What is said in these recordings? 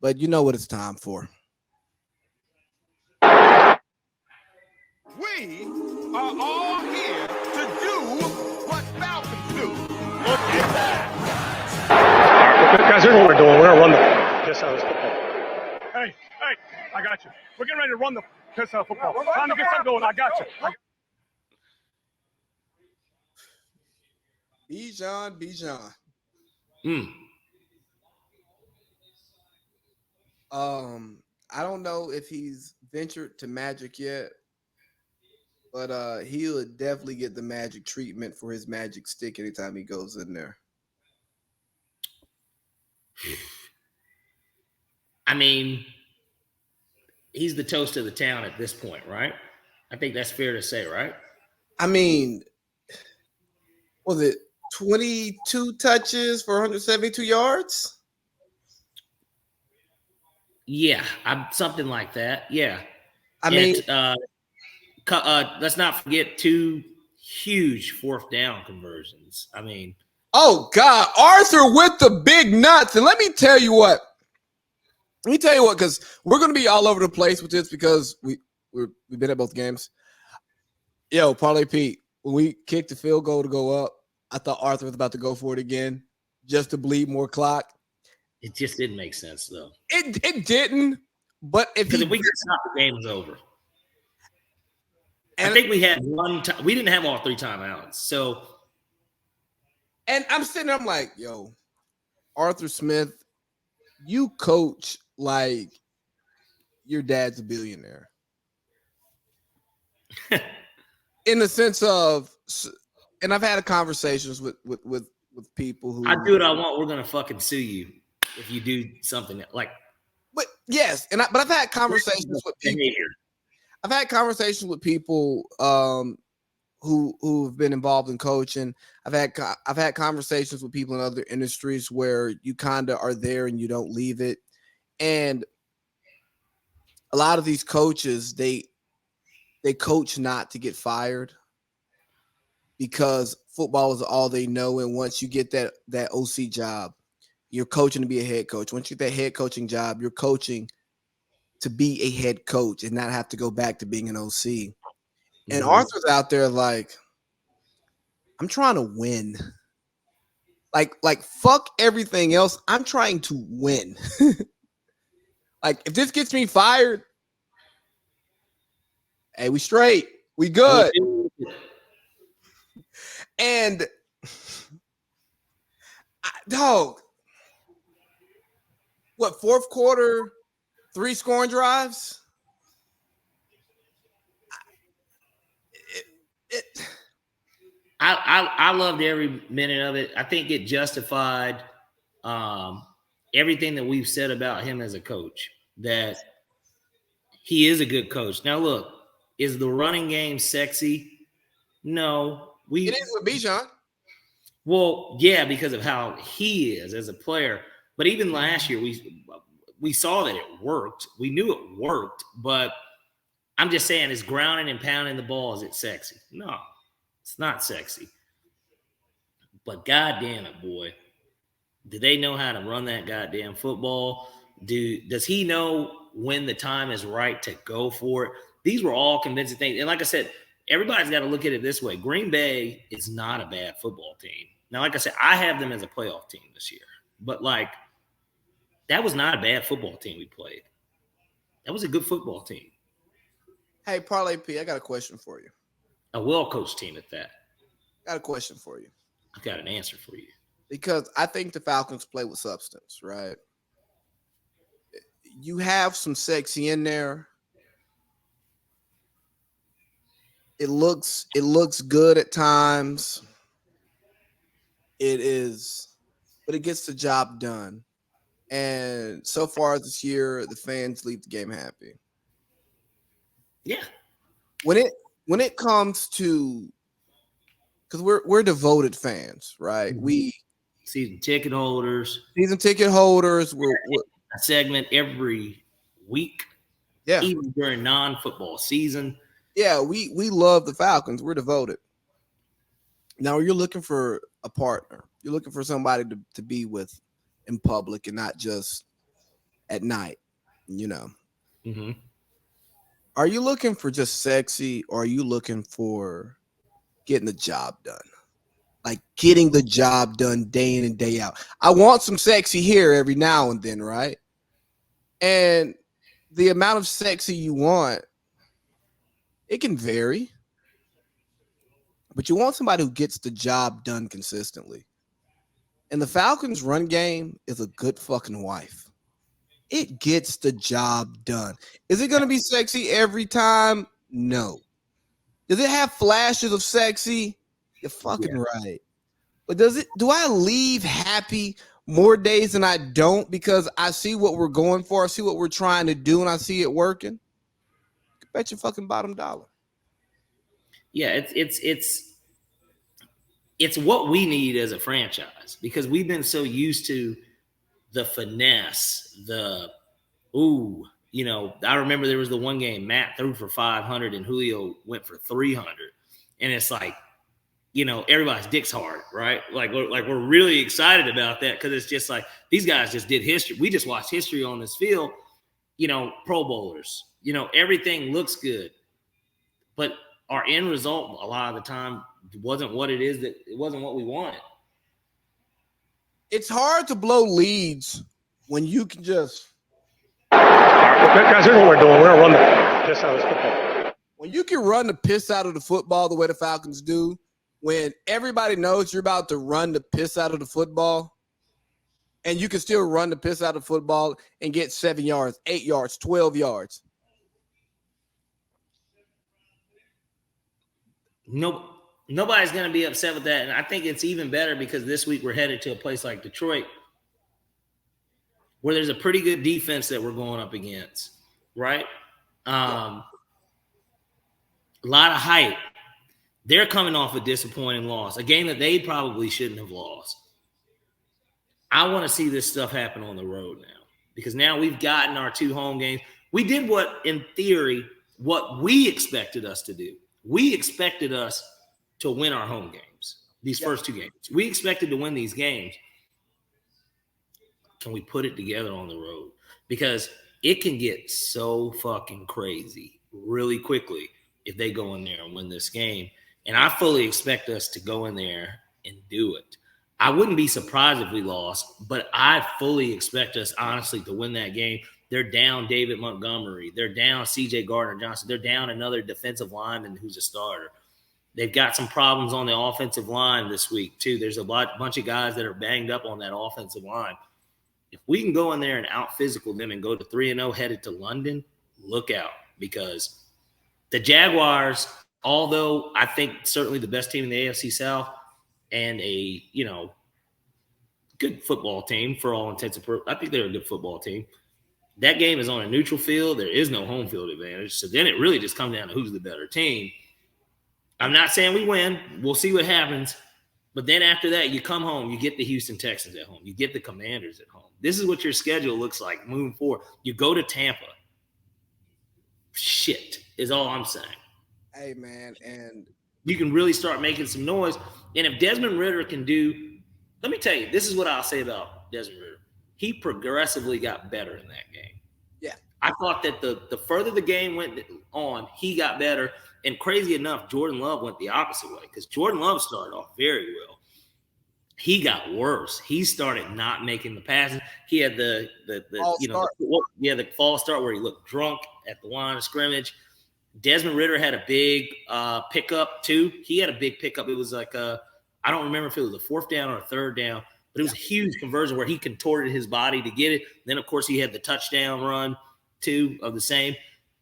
But you know what it's time for. We are all here to do what Falcons do. Look at that. Guys, here's what we're doing. We're going to run the piss out of this football. Hey, I got you. We're getting ready to run the piss out of football. Time to get something going. I got you. Bijan. I don't know if he's ventured to Magic yet, but he'll definitely get the Magic treatment for his Magic stick anytime he goes in there. I mean, he's the toast of the town at this point, right? I think that's fair to say, right? I mean, was it 22 touches for 172 yards? Yeah, something like that. Yeah. I mean, let's not forget 2 huge fourth down conversions. I mean, oh God, Arthur with the big nuts. And let me tell you what, because we're going to be all over the place with this because we've been at both games. Yo, Parlay Pete, when we kicked the field goal to go up, I thought Arthur was about to go for it again just to bleed more clock. It just didn't make sense, though. It didn't, but if we could stop, the game was over. And I think we had one time. We didn't have all 3 timeouts. So, and I'm sitting there, I'm like, yo, Arthur Smith, you coach like your dad's a billionaire. In the sense of, and I've had conversations with people who I do what I want. We're gonna fucking sue you if you do something like. But yes, but I've had conversations with people. I've had conversations with people who've been involved in coaching. I've had conversations with people in other industries where you kind of are there and you don't leave it. And a lot of these coaches, they coach not to get fired because football is all they know. And once you get that OC job, you're coaching to be a head coach. Once you get that head coaching job, you're coaching to be a head coach and not have to go back to being an OC. And Arthur's out there like, I'm trying to win. Like fuck everything else. I'm trying to win. Like if this gets me fired, hey, we straight. We good. And dog, what, fourth quarter, 3 scoring drives? I loved every minute of it. I think it justified everything that we've said about him as a coach, that he is a good coach. Now, look, is the running game sexy? No. It is with Bijan. Well, yeah, because of how he is as a player. But even last year, we saw that it worked. We knew it worked, but I'm just saying, is grounding and pounding the ball, is it sexy? No, it's not sexy. But goddamn it, boy. Do they know how to run that goddamn football? Does he know when the time is right to go for it? These were all convincing things. And like I said, everybody's got to look at it this way. Green Bay is not a bad football team. Now, like I said, I have them as a playoff team this year. But, like, that was not a bad football team we played. That was a good football team. Hey, Parlay P, I got a question for you. A well-coached team at that. I got a question for you. I've got an answer for you. Because I think the Falcons play with substance, right? You have some sexy in there. It looks good at times. It is, but it gets the job done. And so far this year, the fans leave the game happy. Yeah. When it comes to, because we're devoted fans, right? Mm-hmm. We season ticket holders. We're a segment every week. Yeah. Even during non-football season. Yeah, we love the Falcons. We're devoted. Now you're looking for a partner. You're looking for somebody to be with in public and not just at night, you know, Mm-hmm. are you looking for just sexy or are you looking for getting the job done? Like getting the job done day in and day out. I want some sexy here every now and then, right? And the amount of sexy you want, it can vary, but you want somebody who gets the job done consistently. And the Falcons' run game is a good fucking wife. It gets the job done. Is it going to be sexy every time? No. Does it have flashes of sexy? You're fucking right. But do I leave happy more days than I don't because I see what we're going for, I see what we're trying to do, and I see it working? Bet your fucking bottom dollar. Yeah, it's what we need as a franchise because we've been so used to the finesse, I remember there was the one game Matt threw for 500 and Julio went for 300. And it's like, everybody's dick's hard, right? Like we're really excited about that because it's just like these guys just did history. We just watched history on this field, Pro Bowlers, everything looks good. But our end result a lot of the time wasn't what it is, that it wasn't what we wanted. It's hard to blow leads when you can just. Guys, here's what we're doing. We're going to run the piss out of this football. When you can run the piss out of the football the way the Falcons do, when everybody knows you're about to run the piss out of the football, and you can still run the piss out of the football and get 7 yards, 8 yards, 12 yards. Nobody's going to be upset with that. And I think it's even better because this week we're headed to a place like Detroit where there's a pretty good defense that we're going up against, right? A lot of hype. They're coming off a disappointing loss, a game that they probably shouldn't have lost. I want to see this stuff happen on the road now because now we've gotten our 2 home games. We did what we expected us to do. We expected us to win our home games, these first 2 games. We expected to win these games. Can we put it together on the road? Because it can get so fucking crazy really quickly if they go in there and win this game. And I fully expect us to go in there and do it. I wouldn't be surprised if we lost, but I fully expect us, honestly, to win that game. They're down David Montgomery. They're down C.J. Gardner-Johnson. They're down another defensive lineman who's a starter. They've got some problems on the offensive line this week, too. There's a bunch of guys that are banged up on that offensive line. If we can go in there and out-physical them and go to 3-0 headed to London, look out. Because the Jaguars, although I think certainly the best team in the AFC South and a, good football team for all intents and purposes, I think they're a good football team. That game is on a neutral field. There is no home field advantage. So then it really just comes down to who's the better team. I'm not saying we win. We'll see what happens. But then after that, you come home. You get the Houston Texans at home. You get the Commanders at home. This is what your schedule looks like moving forward. You go to Tampa. Shit is all I'm saying. Hey, man. And you can really start making some noise. And if Desmond Ridder can do – let me tell you, this is what I'll say about Desmond Ridder. He progressively got better in that game. Yeah. I thought that the further the game went on, he got better. And crazy enough, Jordan Love went the opposite way because Jordan Love started off very well. He got worse. He started not making the passes. He had the false start where he looked drunk at the line of scrimmage. Desmond Ridder had a big pickup too. He had a big pickup. It was like I don't remember if it was a 4th down or a 3rd down, but it was a huge conversion where he contorted his body to get it. Then, of course, he had the touchdown run too of the same.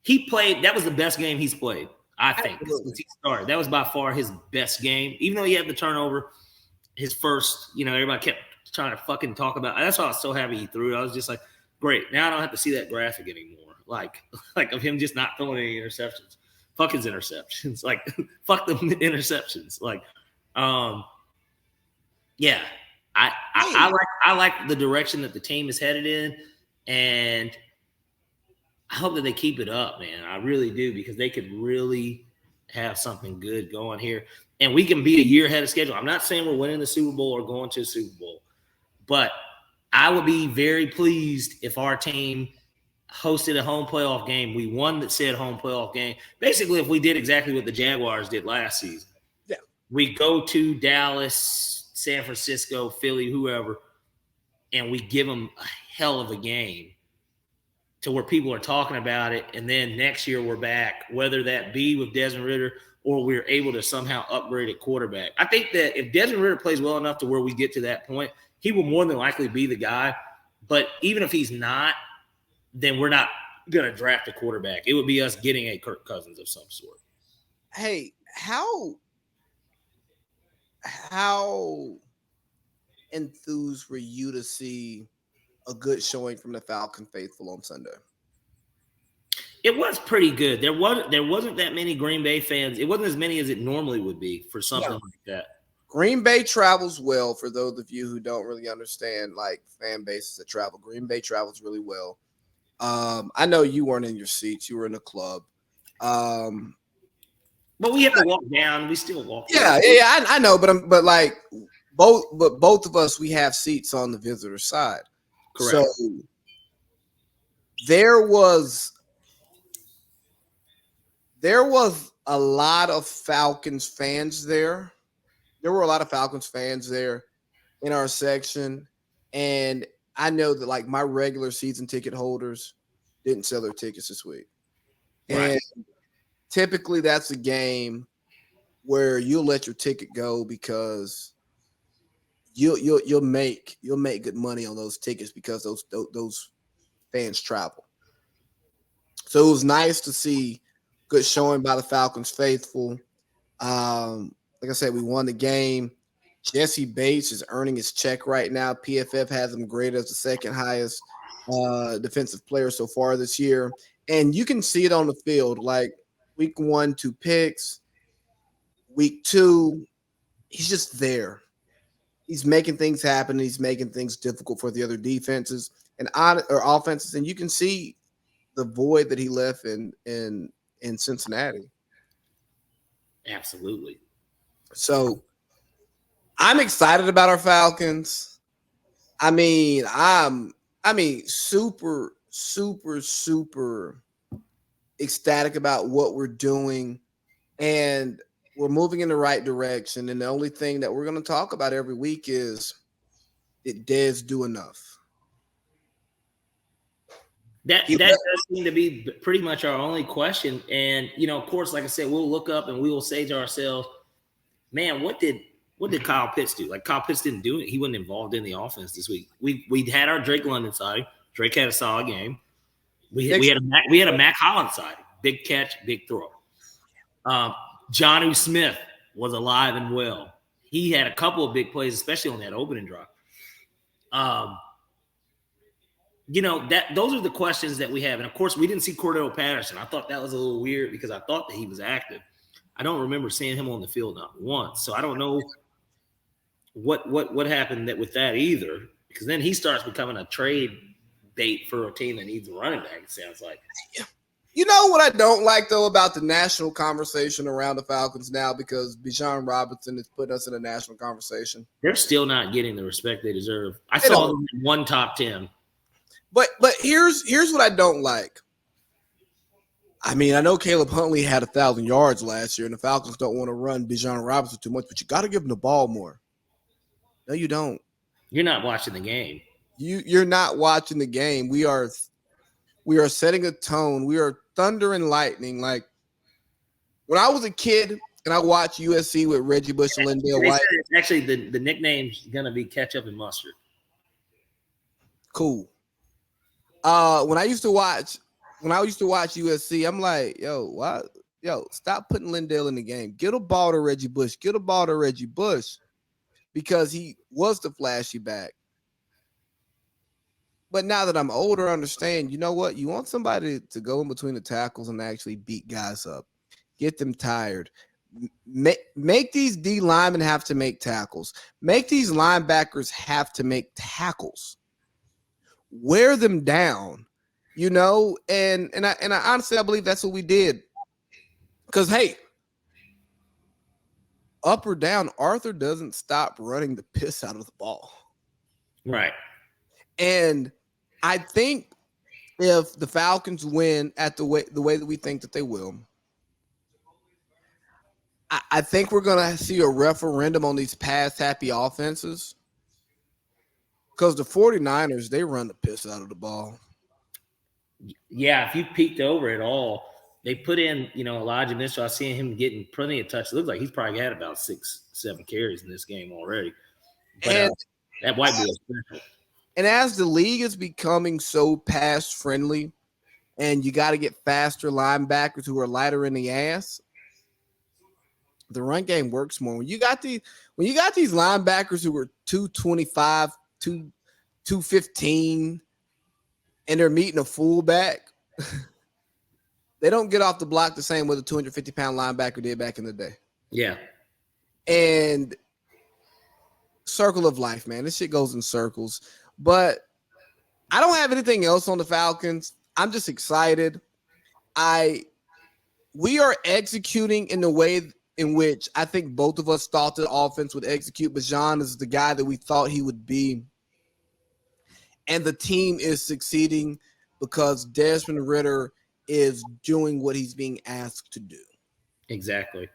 He played – that was the best game he's played, I think, since he started. That was by far his best game. Even though he had the turnover, his first – everybody kept trying to fucking talk about – that's why I was so happy he threw it. I was just like, great. Now I don't have to see that graphic anymore. Like of him just not throwing any interceptions. Fuck his interceptions. Like, fuck the interceptions. Like, yeah. I like the direction that the team is headed in, and I hope that they keep it up, man. I really do, because they could really have something good going here, and we can be a year ahead of schedule. I'm not saying we're winning the Super Bowl or going to the Super Bowl, but I would be very pleased if our team hosted a home playoff game. We won that said home playoff game. Basically, if we did exactly what the Jaguars did last season. Yeah. We go to Dallas, San Francisco, Philly, whoever, and we give them a hell of a game to where people are talking about it. And then next year we're back, whether that be with Desmond Ridder or we're able to somehow upgrade at quarterback. I think that if Desmond Ridder plays well enough to where we get to that point, he will more than likely be the guy. But even if he's not, then we're not going to draft a quarterback. It would be us getting a Kirk Cousins of some sort. Hey, how enthused were you to see a good showing from the Falcon faithful on Sunday? It was pretty good. There wasn't that many Green Bay fans. It wasn't as many as it normally would be for something like that. Green Bay travels well. For those of you who don't really understand like fan bases that travel, Green Bay travels really well. I know you weren't in your seats; you were in the club. But we have to walk down. We still walk. Yeah, I know, but both of us, we have seats on the visitor side. Correct. So there was a lot of Falcons fans there. There were a lot of Falcons fans there in our section, and I know that like my regular season ticket holders didn't sell their tickets this week. Right. And typically that's a game where you'll let your ticket go because you'll make good money on those tickets because those fans travel. So it was nice to see good showing by the Falcons faithful. Like I said, we won the game. Jesse Bates is earning his check right now. PFF has him graded as the second highest defensive player so far this year. And you can see it on the field. Like week 1, 2 picks. Week 2, he's just there. He's making things happen. He's making things difficult for the other defenses and offenses. And you can see the void that he left in Cincinnati. Absolutely. So I'm excited about our Falcons. I'm super ecstatic about what we're doing, and we're moving in the right direction. And the only thing that we're going to talk about every week is, did Dez do enough? That does seem to be pretty much our only question. And, of course, like I said, we'll look up and we will say to ourselves, man, what did Kyle Pitts do? Like Kyle Pitts didn't do it. He wasn't involved in the offense this week. We had our Drake London side. Drake had a solid game. We had a Mac Hollins side. Big catch, big throw. Jonnu Smith was alive and well. He had a couple of big plays, especially on that opening drive. Those are the questions that we have. And of course, we didn't see Cordell Patterson. I thought that was a little weird because I thought that he was active. I don't remember seeing him on the field not once. So I don't know what happened with that either, because then he starts becoming a trade bait for a team that needs a running back, it sounds like. You know what I don't like, though, about the national conversation around the Falcons now, because Bijan Robinson is putting us in a national conversation. They're still not getting the respect they deserve. I saw them in one top 10. But here's what I don't like. I mean, I know Caleb Huntley had 1,000 yards last year, and the Falcons don't want to run Bijan Robinson too much, but you got to give him the ball more. No, you don't. You're not watching the game. You're not watching the game. We are setting a tone. We are thunder and lightning. Like when I was a kid and I watched USC with Reggie Bush and Lindale White. Actually, the nickname's gonna be ketchup and mustard. Cool. When I used to watch USC, I'm like, stop putting Lindale in the game. Get a ball to Reggie Bush. Because he was the flashy back. But now that I'm older, I understand, you know what? You want somebody to go in between the tackles and actually beat guys up. Get them tired. Make these D linemen have to make tackles. Make these linebackers have to make tackles. Wear them down, and I honestly, I believe that's what we did. Because, hey, up or down, Arthur doesn't stop running the piss out of the ball. Right. And I think if the Falcons win at the way that we think that they will, I think we're gonna see a referendum on these pass happy offenses. Because the 49ers, they run the piss out of the ball. Yeah, if you peeked over at all, they put in, Elijah Mitchell. I seen him getting plenty of touches. It looks like he's probably had about 6-7 carries in this game already. But that white boy is special. And as the league is becoming so pass friendly, and you got to get faster linebackers who are lighter in the ass, the run game works more. When you got these linebackers who are 225, 215, and they're meeting a fullback, they don't get off the block the same way the 250-pound linebacker did back in the day. Yeah. And circle of life, man. This shit goes in circles. But I don't have anything else on the Falcons. I'm just excited. We are executing in the way in which I think both of us thought the offense would execute. But John is the guy that we thought he would be. And the team is succeeding because Desmond Ridder is doing what he's being asked to do. Exactly.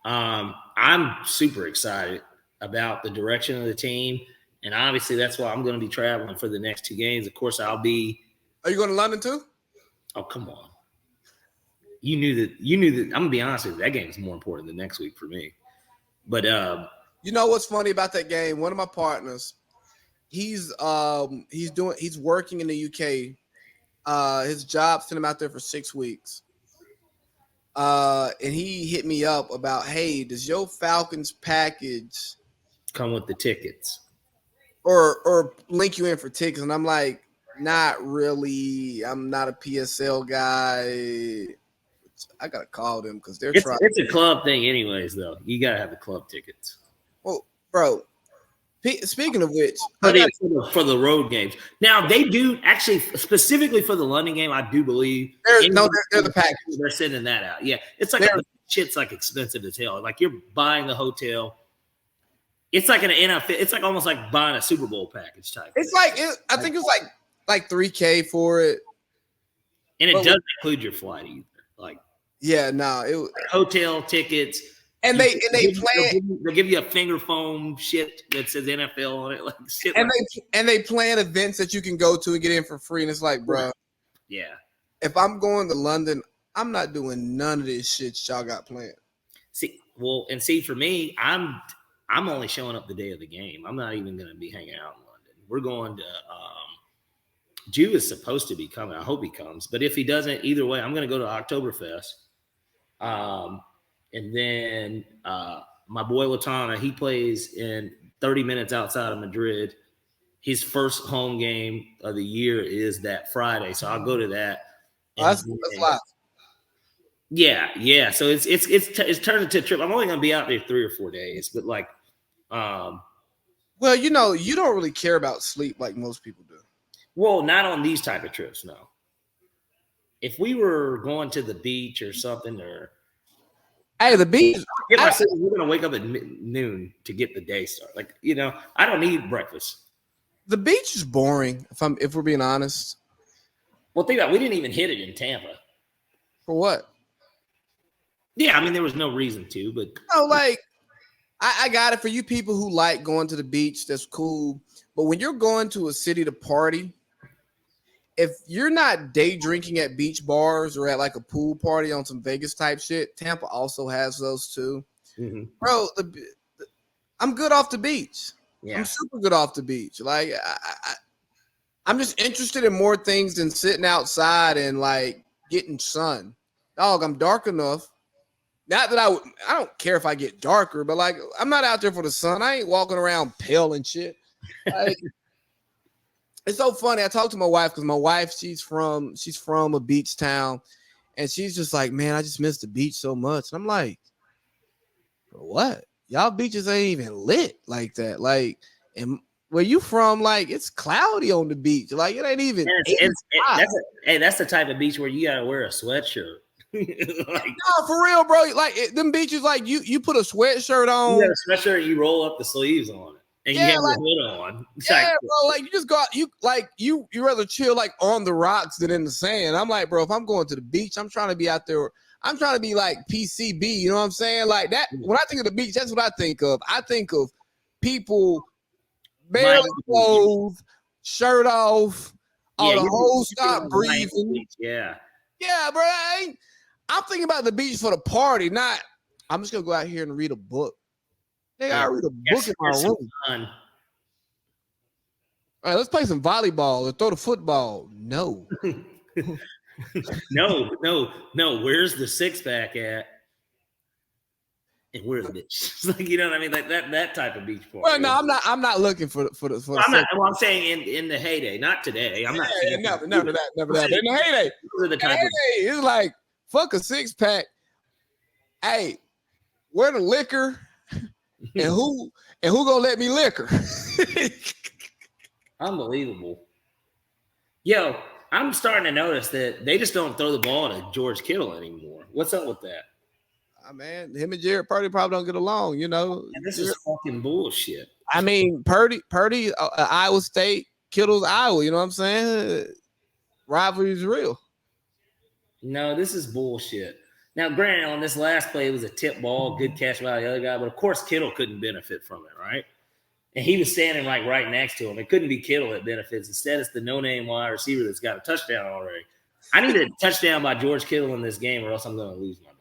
I'm super excited about the direction of the team. And obviously that's why I'm going to be traveling for the next 2 games. Of course, I'll be. Are you going to London too? Oh, come on. You knew that. I'm going to be honest with you. That game is more important than next week for me. But you know what's funny about that game? One of my partners, he's working in the UK. His job sent him out there for 6 weeks. And he hit me up about, hey, does your Falcons package come with the tickets or link you in for tickets? And I'm like, not really. I'm not a PSL guy. I gotta call them because they're trying. It's a club thing, anyways. Though you gotta have the club tickets. Well, bro. Speaking of which, for the road games. Now they do actually specifically for the London game. I do believe they're the package. They're sending that out. Yeah, it's like shit's like expensive as hell. Like you're buying the hotel. It's like an NFL. It's like almost like buying a Super Bowl package type. It's like I think it's like $3,000 for it, and it doesn't include your flight either. Like it hotel tickets. And they give you a finger foam shit that says NFL on it, like shit. And they plan events that you can go to and get in for free. And it's like, bro, yeah. If I'm going to London, I'm not doing none of this shit y'all got planned. See, for me, I'm only showing up the day of the game. I'm not even going to be hanging out in London. We're going to. Jew is supposed to be coming. I hope he comes, but if he doesn't, either way, I'm going to go to Oktoberfest. And then my boy Latana, he plays in 30 minutes outside of Madrid. His first home game of the year is that Friday, so I'll go to that. That's live. Yeah. So it's turned into a trip. I'm only going to be out there 3 or 4 days, but like, well, you don't really care about sleep like most people do. Well, not on these type of trips, no. If we were going to the beach or something, or hey, the beach. We're going to wake up at noon to get the day started. Like, I don't need breakfast. The beach is boring, if we're being honest. Well, think about it. We didn't even hit it in Tampa. For what? Yeah, I mean, there was no reason to, but. No, like, I got it for you people who like going to the beach. That's cool. But when you're going to a city to party, if you're not day drinking at beach bars or at like a pool party on some Vegas type shit, Tampa also has those too. Mm-hmm. Bro, I'm good off the beach. Yeah. I'm super good off the beach. Like I'm just interested in more things than sitting outside and like getting sun. Dog, I'm dark enough. Not that I don't care if I get darker, but like I'm not out there for the sun. I ain't walking around pale and shit. Like, it's so funny. I talked to my wife because my wife, she's from a beach town, and she's just like, man, I just miss the beach so much. And I'm like, what? Y'all beaches ain't even lit like that. Like, and where you from? Like, it's cloudy on the beach. Like, it ain't even. That's the type of beach where you gotta wear a sweatshirt. No, for real, bro. Like them beaches, like you put a sweatshirt on. You got a sweatshirt, and you roll up the sleeves on it. and you Yeah, have like, your hood on. It's yeah, like, bro. Like you just go out, you rather chill like on the rocks than in the sand. I'm like, bro, if I'm going to the beach, I'm trying to be out there. I'm trying to be like PCB. You know what I'm saying? Like that. When I think of the beach, that's what I think of. I think of people barely clothed, shirt off. yeah, The you're whole thinking stop of Miami breathing. Beach, yeah. Yeah, bro. I'm thinking about the beach for the party, not. I'm just gonna go out here and read a book. Hey, I read a book in my room. Fun. All right, let's play some volleyball or throw the football. No. No. Where's the six pack at? And where's the bitch? Like, you know what I mean? Like that type of beach party. Well, no, I'm not looking for the. I'm saying in the heyday, not today. I'm not saying never that. But in the heyday, it's like fuck a six pack. Hey, where the liquor? And who gonna let me liquor? Unbelievable. Yo, I'm starting to notice that they just don't throw the ball to George Kittle anymore. What's up with that? Man, him and Jared Purdy probably don't get along, you know. And this is fucking bullshit. I mean, Purdy, Iowa State, Kittle's Iowa. You know what I'm saying? Rivalry is real. No, this is bullshit. Now, granted, on this last play, it was a tip ball, good catch by the other guy, but of course, Kittle couldn't benefit from it, right? And he was standing like right next to him. It couldn't be Kittle that benefits. Instead, it's the no-name wide receiver that's got a touchdown already. I need a touchdown by George Kittle in this game, or else I'm going to lose my